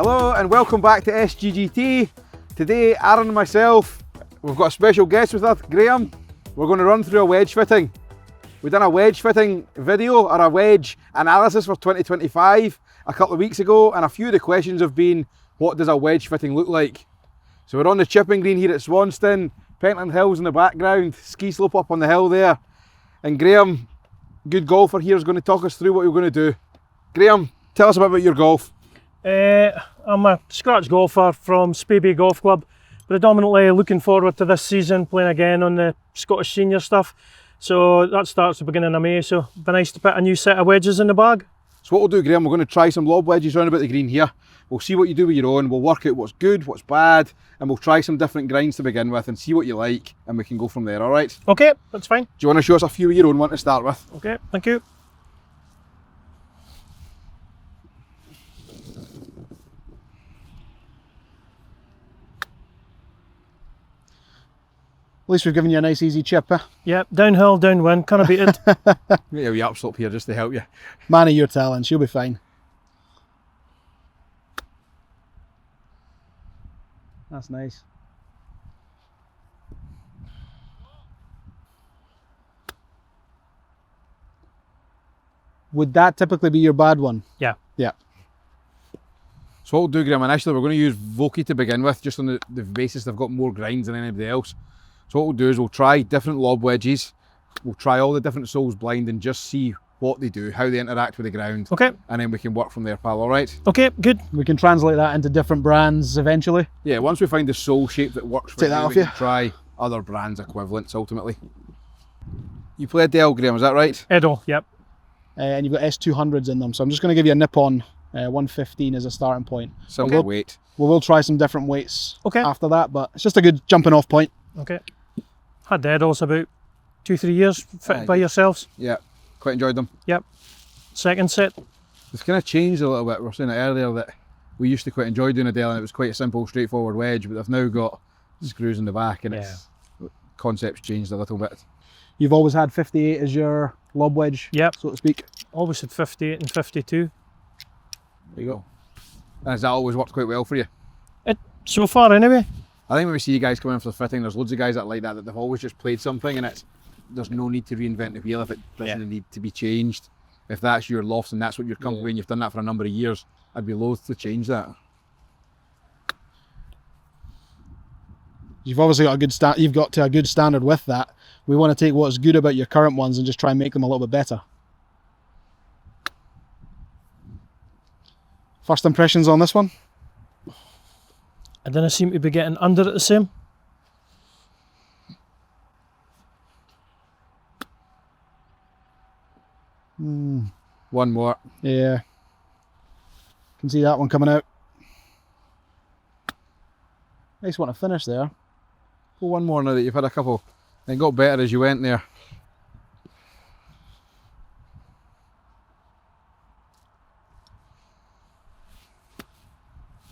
Hello and welcome back to SGGT. Today, Aaron and myself, we've got a special guest with us, Graham. We're going to run through a wedge fitting. We've done a wedge fitting video or a wedge analysis for 2025 a couple of weeks ago, and a few of the questions have been, what does a wedge fitting look like? So we're on the chipping green here at Swanston, Pentland Hills in the background, ski slope up on the hill there. And Graham, good golfer here, is going to talk us through what we're going to do. Graham, tell us a bit about your golf. I'm a scratch golfer from Spey Bay Golf Club, predominantly looking forward to this season, playing again on the Scottish senior stuff. So that starts at the beginning of May, so it'd be nice to put a new set of wedges in the bag. So what we'll do, Graham, we're going to try some lob wedges round about the green here. We'll see what you do with your own, we'll work out what's good, what's bad, and we'll try some different grinds to begin with and see what you like, and we can go from there, alright? Okay, that's fine. Do you want to show us a few of your own one to start with? Okay, thank you. At least we've given you a nice easy chip, eh? Yep, downhill, downwind, can't beat it. Maybe a wee upslope here just to help you. Man of your talents, you'll be fine. That's nice. Would that typically be your bad one? Yeah. Yeah. So what we'll do, Graham, initially we're going to use Vokey to begin with, just on the basis they've got more grinds than anybody else. So what we'll do is we'll try different lob wedges, we'll try all the different soles blind and just see what they do, how they interact with the ground. Okay. And then we can work from there, pal, alright? Okay, good. We can translate that into different brands eventually. Yeah, once we find the sole shape that works for Take that you, off we you. can try other brands equivalents ultimately. You play Adele, Graham, is that right? Edel, yep. And you've got S200s in them, so I'm just going to give you a nip on 115 as a starting point. Similar weight. We will try some different weights Okay. after that, but it's just a good jumping off point. Okay. Had the Edels about 2-3 years fitted by yourselves. Yeah, quite enjoyed them. Yep. Second set. It's kind of changed a little bit. We were saying it earlier that we used to quite enjoy doing Adele and it was quite a simple, straightforward wedge, but they've now got screws in the back and it's concept's changed a little bit. You've always had 58 as your lob wedge, Yep. so to speak. Always had 58 and 52. There you go. And has that always worked quite well for you? So far anyway. I think when we see you guys coming in for the fitting, there's loads of guys that like that they've always just played something and there's no need to reinvent the wheel if it doesn't need to be changed. If that's your loft and that's what you're comfortable with and you've done that for a number of years, I'd be loath to change that. You've obviously got a good you've got to a good standard with that. We want to take what's good about your current ones and just try and make them a little bit better. First impressions on this one? I didn't seem to be getting under it the same. One more. Yeah. Can see that one coming out. Nice one to finish there. Go one more now that you've had a couple and got better as you went there.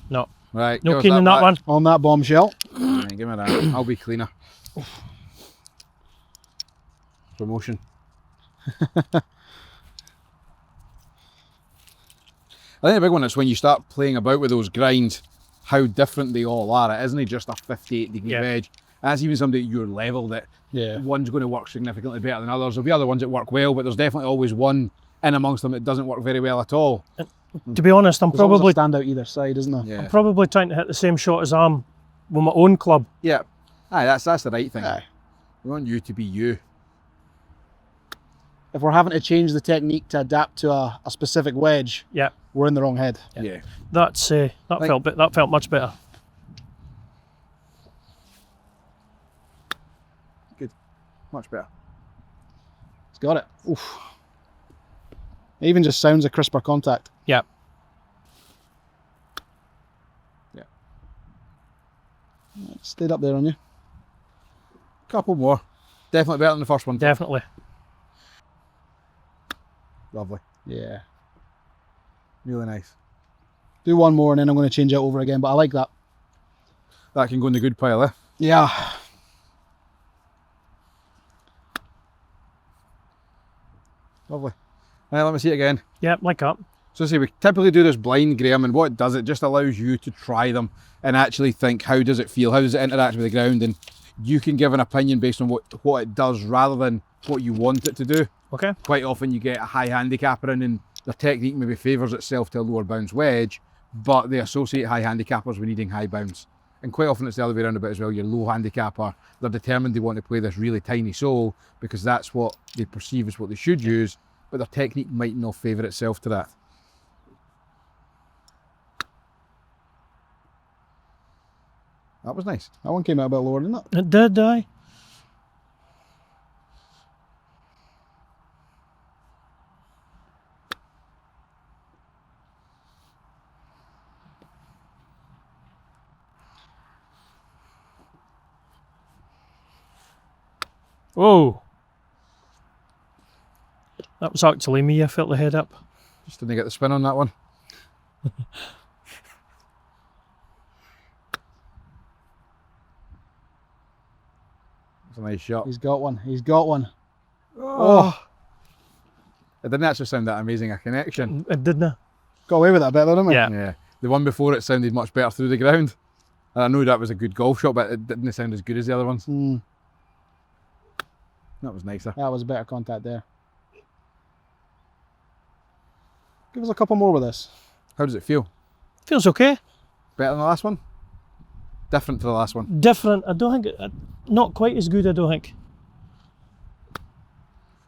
No. Right. No keen on that one. On that bombshell. Right, give me that. I'll be cleaner. Promotion. I think the big one is when you start playing about with those grinds, how different they all are. It isn't just a 58 degree wedge. That's even somebody at your level that one's going to work significantly better than others. There'll be other ones that work well, but there's definitely always one in amongst them that doesn't work very well at all. To be honest, I'm probably stand out either side, isn't there? Yeah. I'm probably trying to hit the same shot as I'm with my own club. Yeah. Aye, that's the right thing. Aye. We want you to be you. If we're having to change the technique to adapt to a specific wedge, we're in the wrong head. Yeah. That's that felt much better. Good. Much better. It's got it. Oof. It even just sounds a crisper contact. Yeah. Yeah. Stayed up there on you. Couple more. Definitely better than the first one. Definitely. Lovely. Yeah. Really nice. Do one more and then I'm going to change it over again, but I like that. That can go in the good pile, eh? Yeah. Lovely. Right, let me see it again. Yep, like that. So say we typically do this blind, Graham, and what it does, it just allows you to try them and actually think, how does it feel? How does it interact with the ground? And you can give an opinion based on what it does rather than what you want it to do. Okay. Quite often you get a high handicapper in and their technique maybe favours itself to a lower bounce wedge, but they associate high handicappers with needing high bounce. And quite often it's the other way around a bit as well. Your low handicapper, they're determined they want to play this really tiny sole because that's what they perceive as what they should use, but their technique might not favour itself to that. That was nice. That one came out a bit lower, didn't it? It did, aye. Whoa. That was actually me, I felt the head up. Just didn't get the spin on that one. That's a nice shot. He's got one. He's got one. Oh. It didn't actually sound that amazing a connection. It didn't. Got away with that bit, though, didn't we? Yeah. Yeah. The one before it sounded much better through the ground. And I know that was a good golf shot, but it didn't sound as good as the other ones. Mm, That was nicer. that was better contact there. Give us a couple more with this. How does it feel? Feels okay. Better than the last one? Different to the last one? Different. I don't think, not quite as good, I don't think.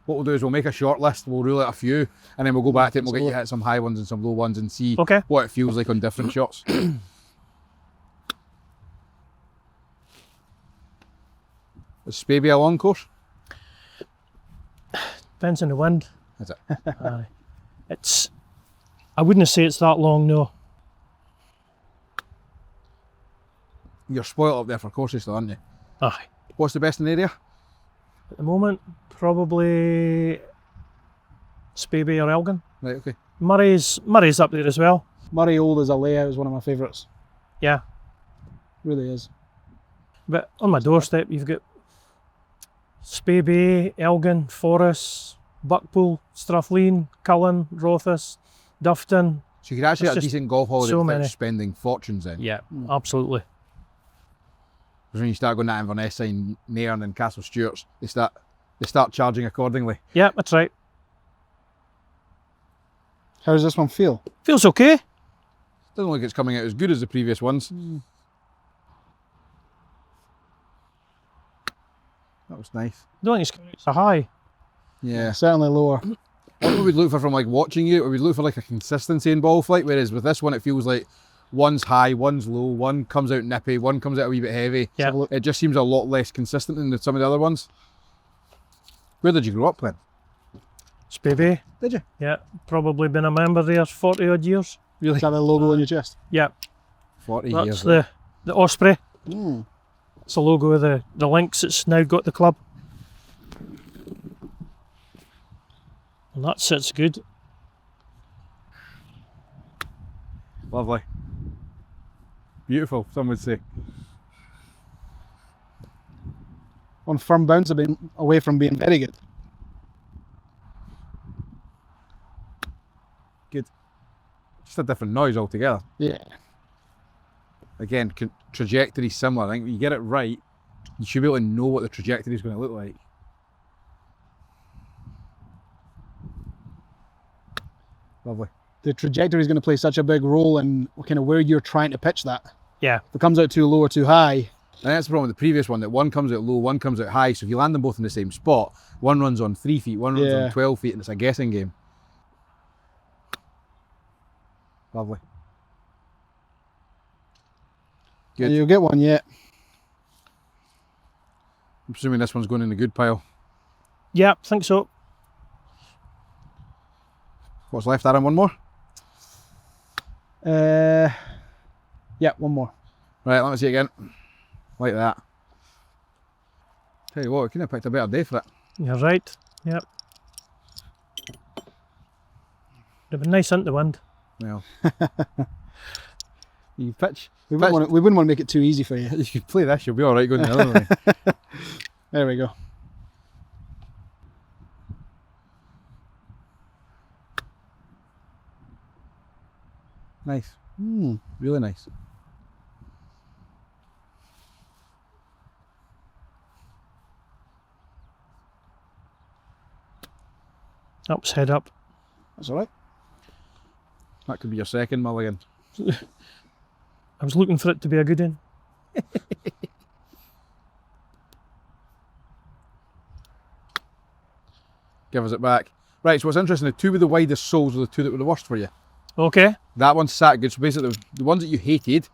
What we'll do is we'll make a short list, we'll rule out a few, and then we'll go back to it and we'll get you hit some high ones and some low ones and see Okay. what it feels like on different shots. Is Spey Bay a long course? Depends on the wind. Is it? Aye. I wouldn't say it's that long, no. You're spoiled up there for courses though, aren't you? Aye. What's the best in the area? At the moment, probably Spey Bay or Elgin. Right, okay. Murray's up there as well. Murray Old as a layout is one of my favourites. Yeah. Really is. But on my doorstep, you've got Spey Bay, Elgin, Forres, Buckpool, Strathleen, Cullen, Rothes, Dufton. So you could actually It's have a just decent golf holiday so without many. spending fortunes in. Yeah, absolutely. Because when you start going that Inverness and Nairn and Castle Stewart's, they start charging accordingly. Yeah, that's right. How does this one feel? Feels okay. Doesn't look like it's coming out as good as the previous ones. That was nice. I don't think it's coming out so high. Yeah. Certainly lower. What we would look for from like watching you, we would look for like a consistency in ball flight, whereas with this one it feels like one's high, one's low, one comes out nippy, one comes out a wee bit heavy. Yeah. It just seems a lot less consistent than some of the other ones. Where did you grow up playing? Spey Bay. Did you? Yeah, probably been a member there 40 odd years. Really? Is that the logo on your chest? Yeah, 40 that's years. the Osprey. Mm. It's the logo of the Lynx that's now got the club. And that sits good. Lovely. Beautiful, some would say. On firm bounce, I've been away from being very good. Good. Just a different noise altogether. Yeah. Again, trajectory similar. I think when you get it right, you should be able to know what the trajectory is going to look like. Lovely. The trajectory is going to play such a big role in kind of where you're trying to pitch that. Yeah, If it comes out too low or too high, And that's the problem with the previous one, that one comes out low, one comes out high. So if you land them both in the same spot, one runs on 3 feet, one runs Yeah. on 12 feet, and it's a guessing game. Lovely. Good. and you'll get one yet. I'm assuming this one's going in the good pile. yeah, think so. What's left, Aaron? One more? Yeah, one more. Right, let me see it again. Like that. Tell you what, we couldn't have picked a better day for it. You're right. Yep. It'd been nice into the wind. Well, you pitch. We wouldn't want to make it too easy for you. You could play this, you'll be alright going the other way. There we go. Nice. Really nice. Up's head up. That's all right. That could be your second mulligan. I was looking for it to be a good one. Give us it back. Right, so what's interesting, the two with the widest soles are the two that were the worst for you. Okay. That one sat good. So basically, the ones that you hated,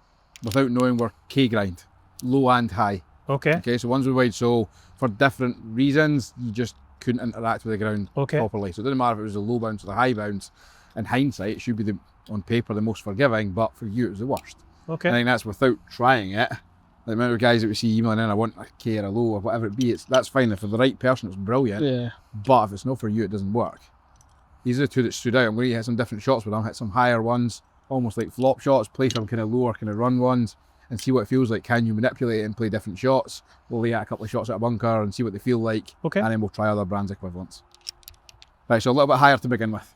without knowing, were K-grind, low and high. Okay. Okay, so ones with wide sole, for different reasons, you just couldn't interact with the ground properly. So it doesn't matter if it was the low bounce or the high bounce. In hindsight, it should be, on paper, the most forgiving, but for you, it was the worst. Okay. I think that's without trying it. The amount of guys that we see emailing in, I want a K or a low or whatever it be, that's fine. If for the right person, it's brilliant. Yeah. But if it's not for you, it doesn't work. These are the two that stood out. I'm going to hit some different shots with them, hit some higher ones, almost like flop shots, play some kind of lower kind of run ones, and see what it feels like. Can you manipulate it and play different shots? We'll lay out a couple of shots at a bunker and see what they feel like. Okay. And then we'll try other brands equivalents. Right, so a little bit higher to begin with.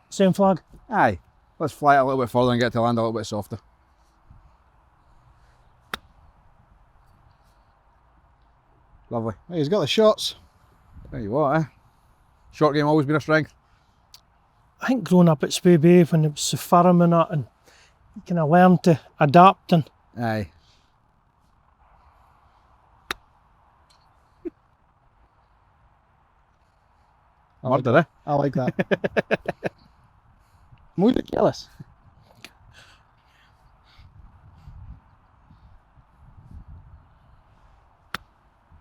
Same flag. Aye. Let's fly it a little bit further and get to land a little bit softer. Lovely. Hey, he's got the shots. There you are, eh? Short game always been a strength. I think growing up at Spey Bay when it was so firm and that, and you kind of learn to adapt and. Aye. Murder, eh? I like that. Muy jealous.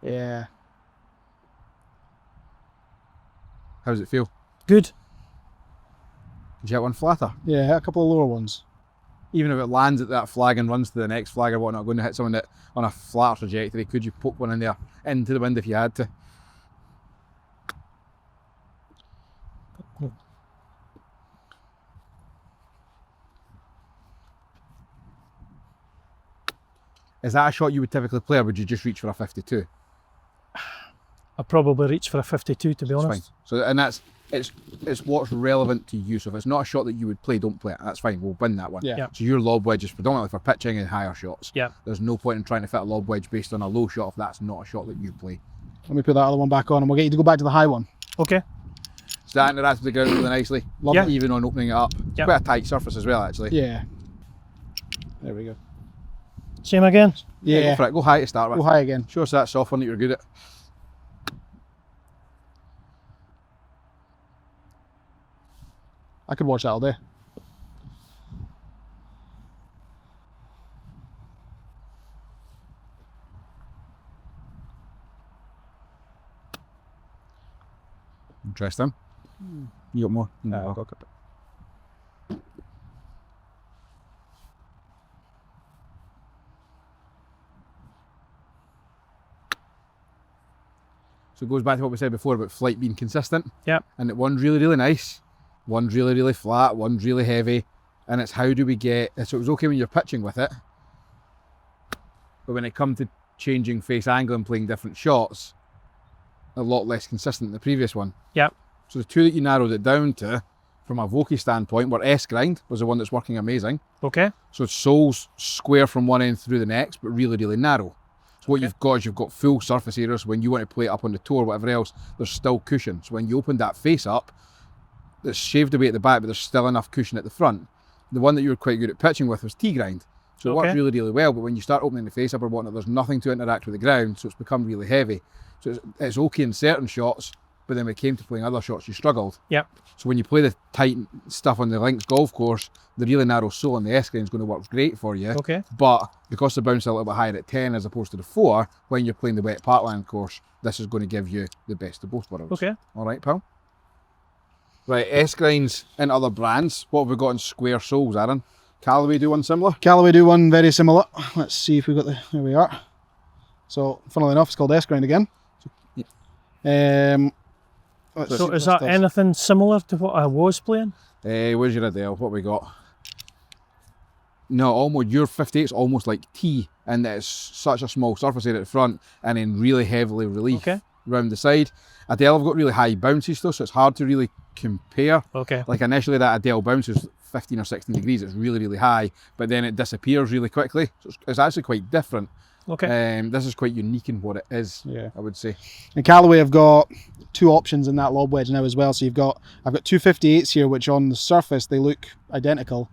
Yeah. How does it feel? Good. Did you hit one flatter? Yeah, a couple of lower ones. Even if it lands at that flag and runs to the next flag or whatnot, going to hit someone that on a flat trajectory, could you poke one in there into the wind if you had to? Is that a shot you would typically play, or would you just reach for a 52? I probably reach for a 52 to be That's honest. fine. So, and that's it's what's relevant to you. So if it's not a shot that you would play, don't play it. That's fine. We'll win that one. Yeah. Yeah. So your lob wedge is predominantly for pitching and higher shots. Yeah. There's no point in trying to fit a lob wedge based on a low shot if that's not a shot that you play. Let me put that other one back on and we'll get you to go back to the high one. Okay. So that interacts with the ground really nicely. Love Yeah. it even on opening it up. Yeah. Quite a tight surface as well, actually. Yeah. There we go. Same again. Yeah, go for it. Go high to start with. Go high again. Show us that soft one that you're good at. I could watch that all day. Interesting. You got more? No, No. I've got it. So it goes back to what we said before about flight being consistent. Yep. And that one's really, really nice. One's really, really flat. One's really heavy. And it's how do we get... So it was okay when you're pitching with it. But when it comes to changing face angle and playing different shots, a lot less consistent than the previous one. Yep. So the two that you narrowed it down to, from a Vokey standpoint, were S-grind was the one that's working amazing. Okay. So soles square from one end through the next, but really, really narrow. So what Okay. you've got is you've got full surface area, so when you want to play it up on the toe or whatever else, there's still cushion. So when you open that face up, it's shaved away at the back, but there's still enough cushion at the front. The one that you were quite good at pitching with was T-grind. So it works Okay. really, really well, but when you start opening the face up or whatnot, there's nothing to interact with the ground, so it's become really heavy. So it's okay in certain shots, but then when it came to playing other shots, you struggled. Yep. So when you play the tight stuff on the links golf course, the really narrow sole on the S-grind is going to work great for you. Okay. But because the bounce is a little bit higher at 10 as opposed to the 4, when you're playing the wet parkland course, this is going to give you the best of both worlds. Okay. All right, pal? Right, S-grinds in other brands. What have we got in square soles, Aaron? Callaway do one similar? Callaway do one very similar. Let's see if we've got the... There we are. So, funnily enough, it's called S-grind again. Let's So see is what that this does. anything similar to what I was playing? Where's your Adele? What we got? No, almost your 58 is almost like T, and it's such a small surface area at the front, and then really heavily relief Okay. around the side. Adele have got really high bounces though, so it's hard to really compare. Okay. Like initially that Adele bounce is 15 or 16 degrees, it's really, really high, but then it disappears really quickly. So it's actually quite different. Okay. This is quite unique in what it is, Yeah. I would say. And Callaway have got 2 options in that lob wedge now as well. So I've got 258s here, which on the surface they look identical.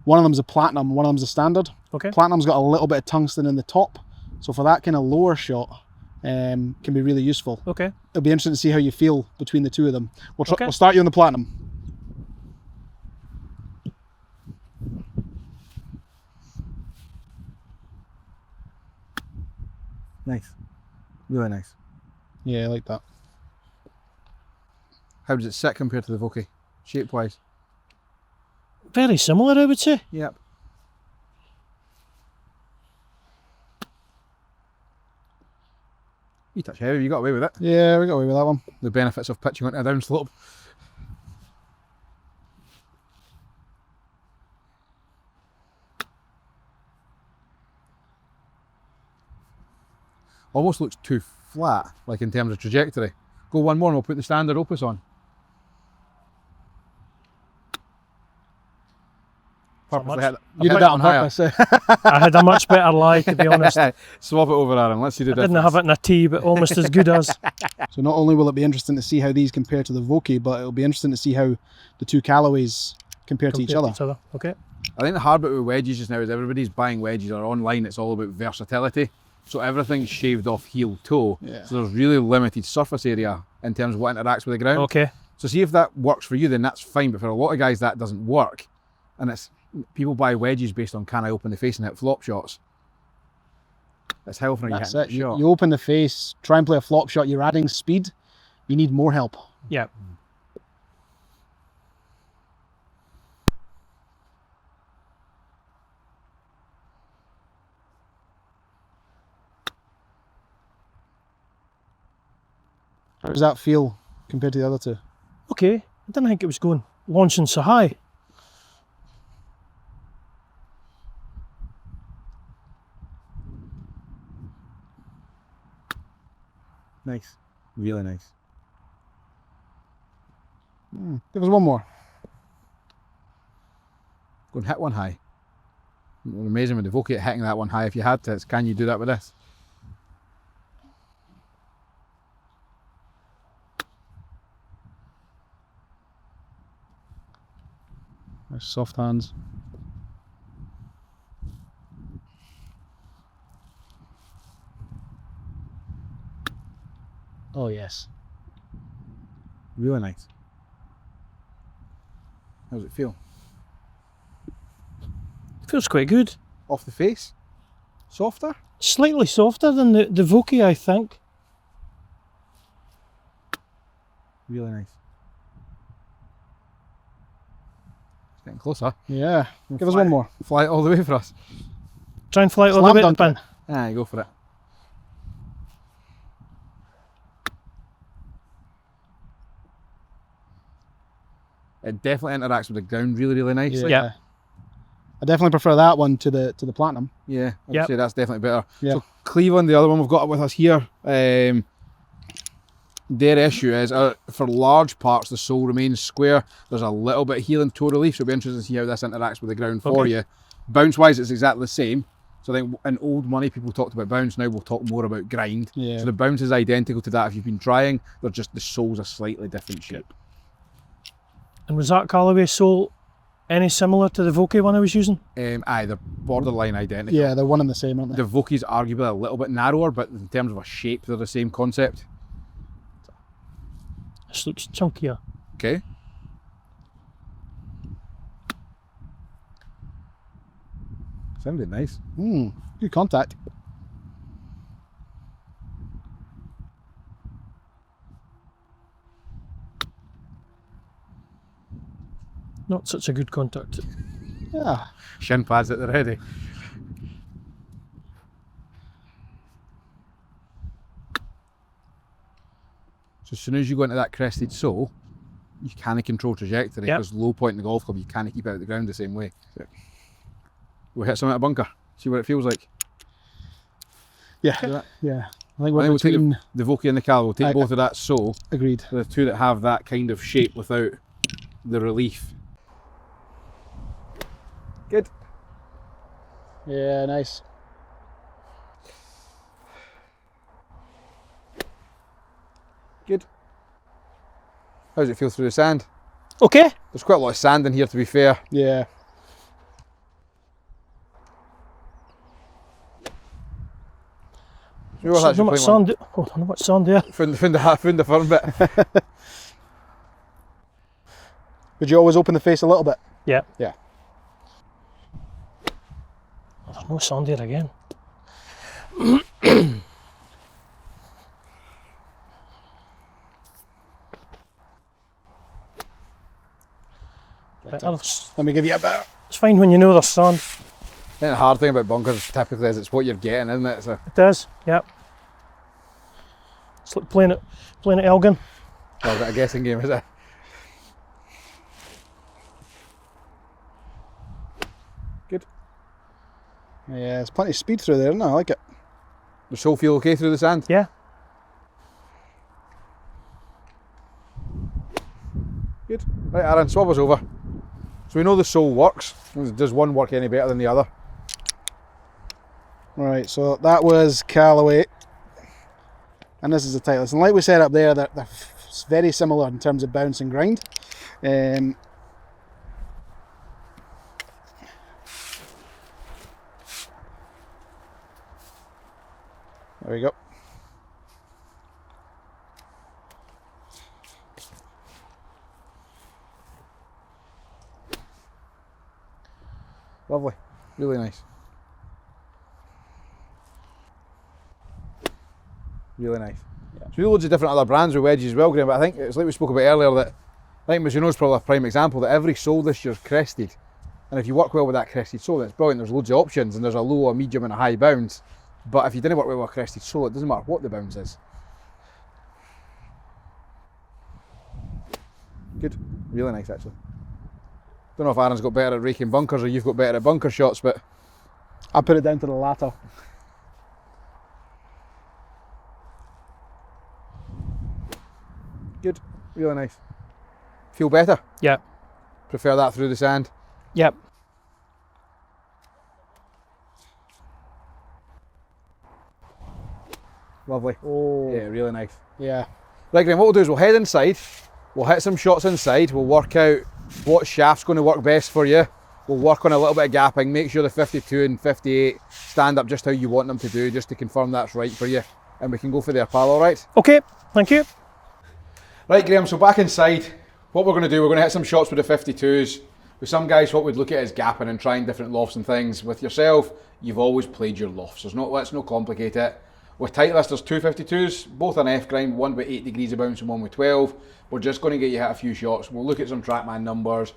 One of them's a platinum, one of them's a standard. Okay. Platinum's got a little bit of tungsten in the top, so for that kind of lower shot, can be really useful. Okay. It'll be interesting to see how you feel between the two of them. Okay. We'll start you on the platinum. Nice. Really nice. Yeah, I like that. How does it sit compared to the Vokey, shape-wise? Very similar, I would say. Yep. You touch heavy, you got away with it. Yeah, we got away with that one. The benefits of pitching onto a down slope. Almost looks too flat, like in terms of trajectory. Go one more and we'll put the standard Opus on. Purposely hit- You did that on higher. purpose. I had a much better lie, to be honest. I Swap it over, Aaron. Let's see the difference. didn't have it in a tee, but almost as good as. So not only will it be interesting to see how these compare to the Vokey, but it'll be interesting to see how the 2 Callaways compare to each other. Okay. I think the hard bit with wedges just now is everybody's buying wedges or online. It's all about versatility. So everything's shaved off heel toe. Yeah. So there's really limited surface area in terms of what interacts with the ground. Okay. So see if that works for you, then that's fine. But for a lot of guys, that doesn't work. And it's people buy wedges based on can I open the face and hit flop shots. That's how often are you That's hitting it. the shot. You open the face, try and play a flop shot, you're adding speed, you need more help. Yeah. How does that feel compared to the other 2? Okay. I didn't think it was going launching so high. Nice. Really nice. Give us one more. Go and hit one high. Amazing with the Vokey at hitting that one high. If you had to, it's, can you do that with this? Nice soft hands. Oh yes. Really nice. How does it feel? Feels quite good. Off the face? Softer? Slightly softer than the Vokey, I think. Really nice. It's getting closer. Yeah. Give us one more. Fly it all the way for us. Try and fly it all Slam the way to dunk the it. pin. Ah, go for it. It definitely interacts with the ground really, really nicely. Yeah. I definitely prefer that one to the platinum. Yeah, I'd Yep. say that's definitely better. Yeah. So Cleveland, the other one we've got with us here, their issue is for large parts the sole remains square. There's a little bit of heel and toe relief, so it'll be interesting to see how this interacts with the ground for Okay. you. Bounce wise, it's exactly the same. So I think in old money people talked about bounce, now we'll talk more about grind. Yeah. So the bounce is identical to that if you've been trying, they're just the sole's a slightly different shape. And was that Callaway sole any similar to the Vokey one I was using? Aye, they're borderline identical. Yeah, they're one and the same, aren't they? The Vokey's arguably a little bit narrower, but in terms of a shape, they're the same concept. This looks chunkier. Okay. Sounded nice. Good contact. Not such a good contact. Yeah. Shin pads at the ready. So as soon as you go into that crested sole, you can't control trajectory Yep. because low point in the golf club, you can't keep it out of the ground the same way. We'll hit something at a bunker, see what it feels like. Yeah. Do that. Yeah. I think I we're think we'll take between... the Vokey and the Callaway, we'll take I- both of that sole, Agreed. the two that have that kind of shape without the relief. Good. Yeah, nice. Good. How does it feel through the sand? Okay. There's quite a lot of sand in here, to be fair. Yeah. Not much sand. Hold on, not much sand there. Found the firm bit. Would you always open the face a little bit? Yeah. Yeah. Oh, there's no sand there again. Let me give you a bit. It's fine when you know there's sand. The hard thing about bunkers typically is it's what you're getting, isn't it? So, It is, yeah. It's like playing at Elgin. well, is it a guessing game, is it? Good. Yeah, there's plenty of speed through there, isn't there? I like it. Does Soul feel okay through the sand? Yeah. Good. Right, Aaron, swab us over. So we know the Soul works. Does one work any better than the other? Right, so that was Callaway, and this is the Titleist. And like we said up there, they're very similar in terms of bounce and grind. There we go. Lovely. Really nice. Really nice. Yeah. So we do loads of different other brands with wedges as well, Graham, but I think it's like we spoke about earlier that I think Mizuno's probably a prime example that every sole this year's crested. And if you work well with that crested sole, that's brilliant. There's loads of options and there's a low, a medium and a high bounce. But if you didn't work well with a crested sole, it doesn't matter what the bounce is. Good. Really nice actually. Don't know if Aaron's got better at raking bunkers or you've got better at bunker shots, but I put it down to the latter. good. Really nice. Feel better? Yeah. Prefer that through the sand? Yep. Lovely. Oh. Yeah, really nice. Yeah. Right, Graham, what we'll do is we'll head inside, we'll hit some shots inside, we'll work out what shaft's going to work best for you. We'll work on a little bit of gapping, make sure the 52 and 58 stand up just how you want them to do, just to confirm that's right for you. And we can go for there, pal, alright? Okay, thank you. Right, Graham, so back inside, what we're going to do, we're going to hit some shots with the 52s. With some guys, what we'd look at is gapping and trying different lofts and things. With yourself, you've always played your lofts. Let's not complicate it. With Titleist, there's two 52s, both on F grind, one with 8 degrees of bounce and one with 12. We're just going to get you hit a few shots. We'll look at some TrackMan numbers,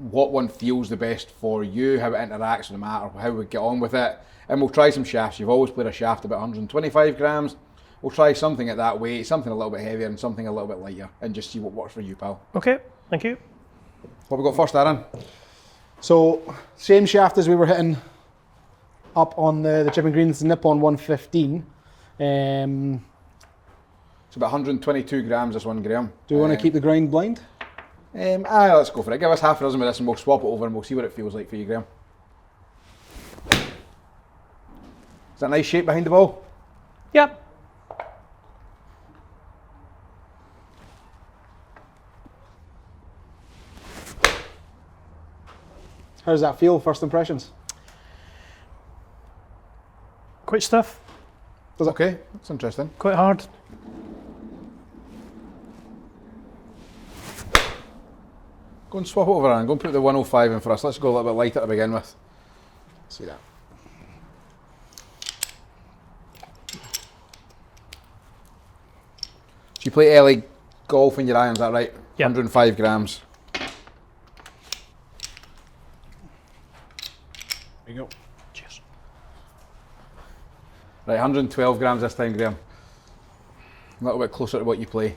what one feels the best for you, how it interacts with the mat, or how we get on with it. And we'll try some shafts. You've always played a shaft about 125 grams. We'll try something at that weight, something a little bit heavier and something a little bit lighter, and just see what works for you, pal. Okay, thank you. What have we got first, Aaron? So, same shaft as we were hitting up on the Chipping Greens Nippon 115. It's about 122 grams, this one, Graham. Do we want to keep the grind blind? Let's go for it. Give us half a dozen of this and we'll swap it over and we'll see what it feels like for you, Graham. Is that a nice shape behind the ball? Yep. How does that feel, first impressions? Quite stiff, Okay, that's interesting. quite hard. Go and swap it over, Aaron. Go and put the 105 in for us. Let's go a little bit lighter to begin with. See that. So you play LA golf in your irons, is that right? Yeah. 105 grams. There you go. Cheers. Right, 112 grams this time, Graham. A little bit closer to what you play.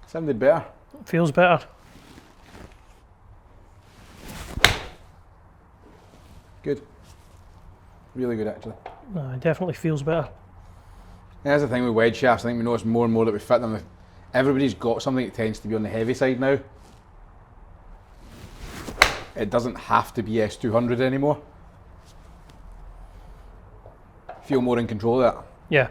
Sounded better. Feels better. Good. Really good, actually. It definitely feels better. That's the thing with wedge shafts. I think we notice more and more that we fit them. Everybody's got something that tends to be on the heavy side now. It doesn't have to be S200 anymore. Feel more in control of that. Yeah.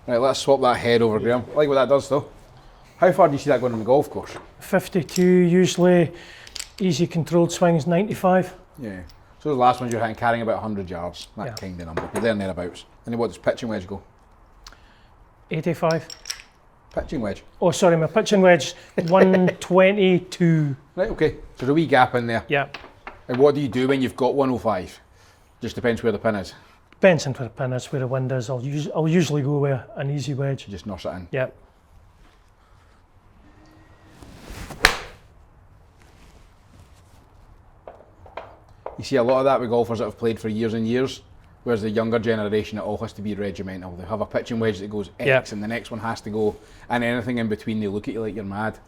Right, let's swap that head over, Graham. I like what that does though. How far do you see that going on the golf course? 52 usually, easy controlled swings 95. Yeah. So the last ones you're hitting carrying about 100 yards, that Yeah. kind of number. But there and thereabouts. And then what does pitching wedge go? 85. Pitching wedge. Oh, sorry, my pitching wedge 122. Right, okay. So there's a wee gap in there. Yeah. And what do you do when you've got 105? Just depends where the pin is. Depends on where the pin is, where the wind is. I'll usually go with an easy wedge. You just nurse it in. Yeah. You see a lot of that with golfers that have played for years and years, whereas the younger generation, it all has to be regimental. They have a pitching wedge that goes X, Yeah. and the next one has to go, and anything in between, they look at you like you're mad.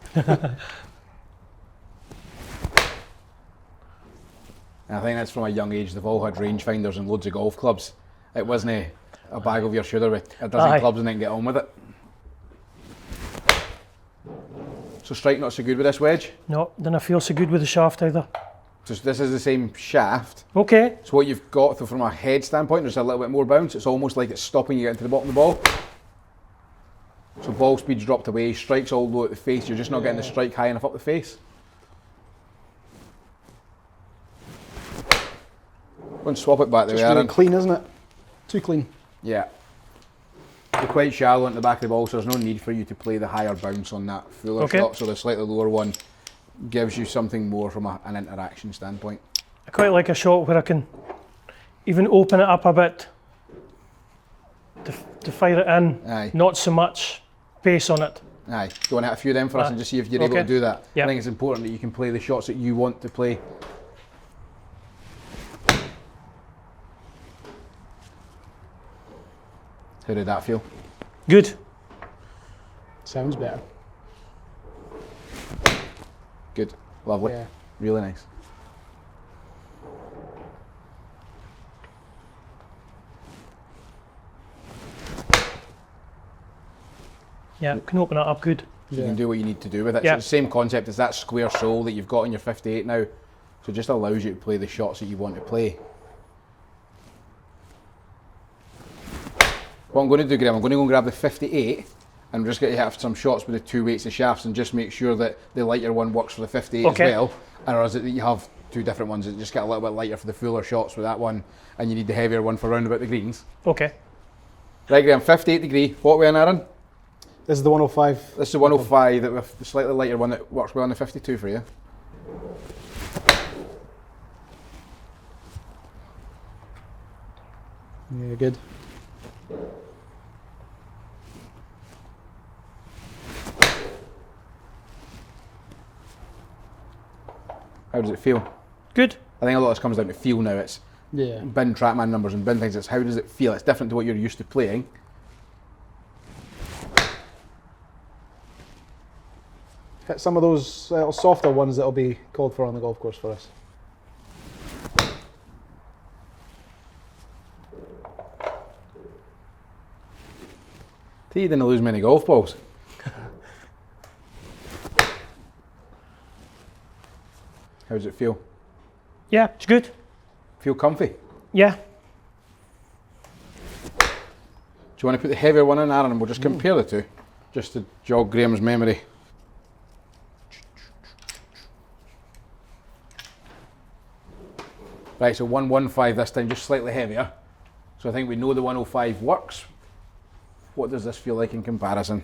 And I think that's from a young age. They've all had rangefinders and loads of golf clubs. It wasn't a bag of your shoulder with a dozen Aye. clubs and then get on with it. So strike not so good with this wedge. No, didn't feel so good with the shaft either. So this is the same shaft. Okay. So what you've got, so from a head standpoint, there's a little bit more bounce. It's almost like it's stopping you getting to the bottom of the ball. So ball speed's dropped away, strike's all low at the face. You're just not getting the strike high enough up the face. Go and swap it back the It's way, really Aaron. clean, isn't it? Too clean. Yeah. You're quite shallow into the back of the ball, so there's no need for you to play the higher bounce on that fuller Okay. shot. So the slightly lower one gives you something more from an interaction standpoint. I quite like a shot where I can even open it up a bit to fire it in. Aye. Not so much pace on it. Aye. Do you want to hit a few of them for us Aye. and just see if you're able to Okay. do that? Yeah. I think it's important that you can play the shots that you want to play. How did that feel? Good. Sounds better. Good. Lovely. Yeah. Really nice. Yeah, can open it up good. You Yeah. can do what you need to do with it. Yeah. So it's the same concept as that square sole that you've got in your 58 now. So it just allows you to play the shots that you want to play. What I'm going to do, Graham, I'm going to go and grab the 58 and I'm just going to have some shots with the two weights of shafts and just make sure that the lighter one works for the 58 Okay. as well. Or is it that you have two different ones that just get a little bit lighter for the fuller shots with that one and you need the heavier one for round about the greens? Okay. Right, Graham, 58 degree. What way in, Aaron? This is the 105. This is the 105, that with the slightly lighter one that works well on the 52 for you. Yeah, good. How does it feel? Good. I think a lot of this comes down to feel now. It's Yeah. bin trackman numbers and bin things. It's how does it feel? It's different to what you're used to playing. Hit some of those softer ones that'll be called for on the golf course for us. You didn't lose many golf balls. How does it feel? Yeah, it's good. Feel comfy? Yeah. Do you want to put the heavier one in, Aaron, and we'll just compare the two, just to jog Graham's memory. Right, so 115 this time, just slightly heavier. So I think we know the 105 works. What does this feel like in comparison?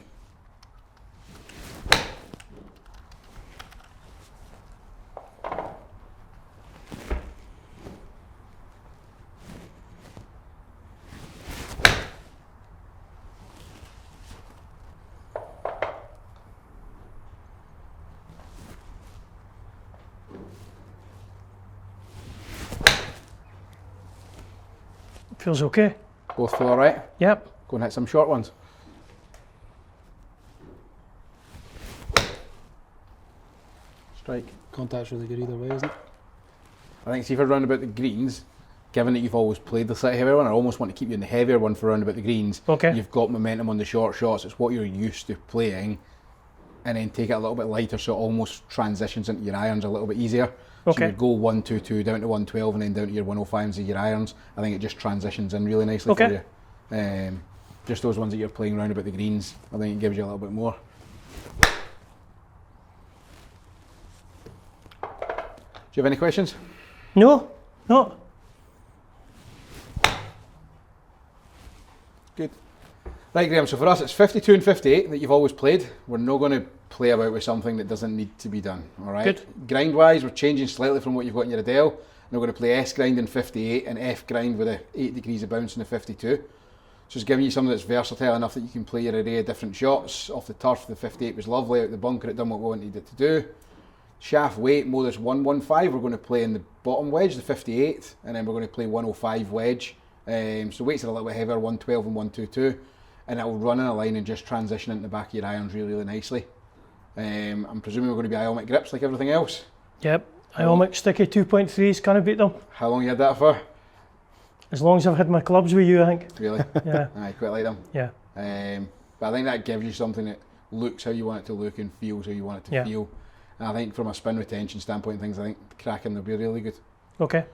Feels okay. Both feel alright? Yep. Go and hit some short ones. Strike. Contact's really good either way, isn't it? I think see if we're round about the greens, given that you've always played the slightly heavier one, I almost want to keep you in the heavier one for around about the greens. Okay. You've got momentum on the short shots, it's what you're used to playing, and then take it a little bit lighter so it almost transitions into your irons a little bit easier. Okay. So you go 122 down to 112 and then down to your 105s of your irons. I think it just transitions in really nicely for you. Just those ones that you're playing around about the greens, I think it gives you a little bit more. Do you have any questions? No, no. Good. Right, Graham, so for us it's 52 and 58 that you've always played. We're not going to play about with something that doesn't need to be done, all right? Good. Grind-wise, we're changing slightly from what you've got in your Adele. And we're going to play S grind in 58 and F grind with a 8 degrees of bounce in the 52. So it's giving you something that's versatile enough that you can play your array of different shots. Off the turf, the 58 was lovely. Out the bunker, it done what we wanted it to do. Shaft weight, modus 115, we're going to play in the bottom wedge, the 58, and then we're going to play 105 wedge. So weights are a little bit heavier, 112 and 122, and it'll run in a line and just transition into the back of your irons really, really nicely. I'm presuming we're going to be Ionic grips like everything else. Yep, Ionic sticky 2.3s, can't beat them. How long you had that for? As long as I've had my clubs with you, I think. Really? Yeah. I quite like them. Yeah. But I think that gives you something that looks how you want it to look and feels how you want it to feel. And I think from a spin retention standpoint and things, I think cracking will be really good. Okay.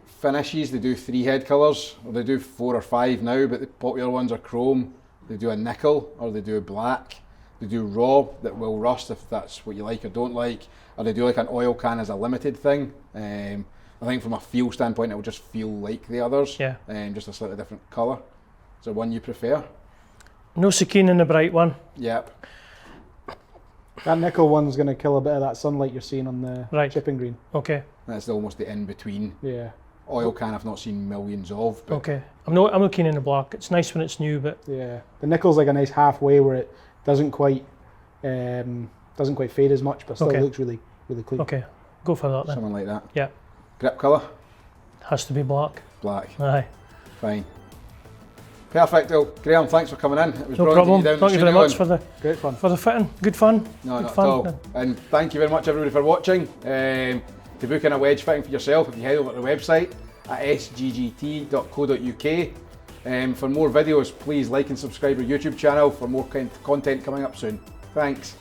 Finishes, they do 3 head colours, or they do 4 or 5 now, but the popular ones are chrome, they do a nickel, or they do a black, they do raw that will rust if that's what you like or don't like, or they do like an oil can as a limited thing. I think from a feel standpoint it will just feel like the others, just a slightly different colour. Is there one you prefer? No so keen in the bright one. Yep. That nickel one's going to kill a bit of that sunlight you're seeing on the chipping green. Okay. That's almost the in-between. Yeah. Oil can I've not seen millions of. But okay. I'm not keen in the black. It's nice when it's new, but yeah, the nickel's like a nice halfway where it doesn't quite fade as much, but still looks really, really clean. Okay, go for that then. Something like that. Yeah. Grip colour? Has to be black. Black. Aye. Fine. Perfect. Well, Graham, thanks for coming in. It was no brilliant problem. to get you down Thank you very much for the great fun. For the fitting. Good fun. No, good not fun. at all. And thank you very much everybody for watching. To book in a wedge fitting for yourself, if you head over to the website at sggt.co.uk. For more videos, please like and subscribe our YouTube channel for more content coming up soon. Thanks.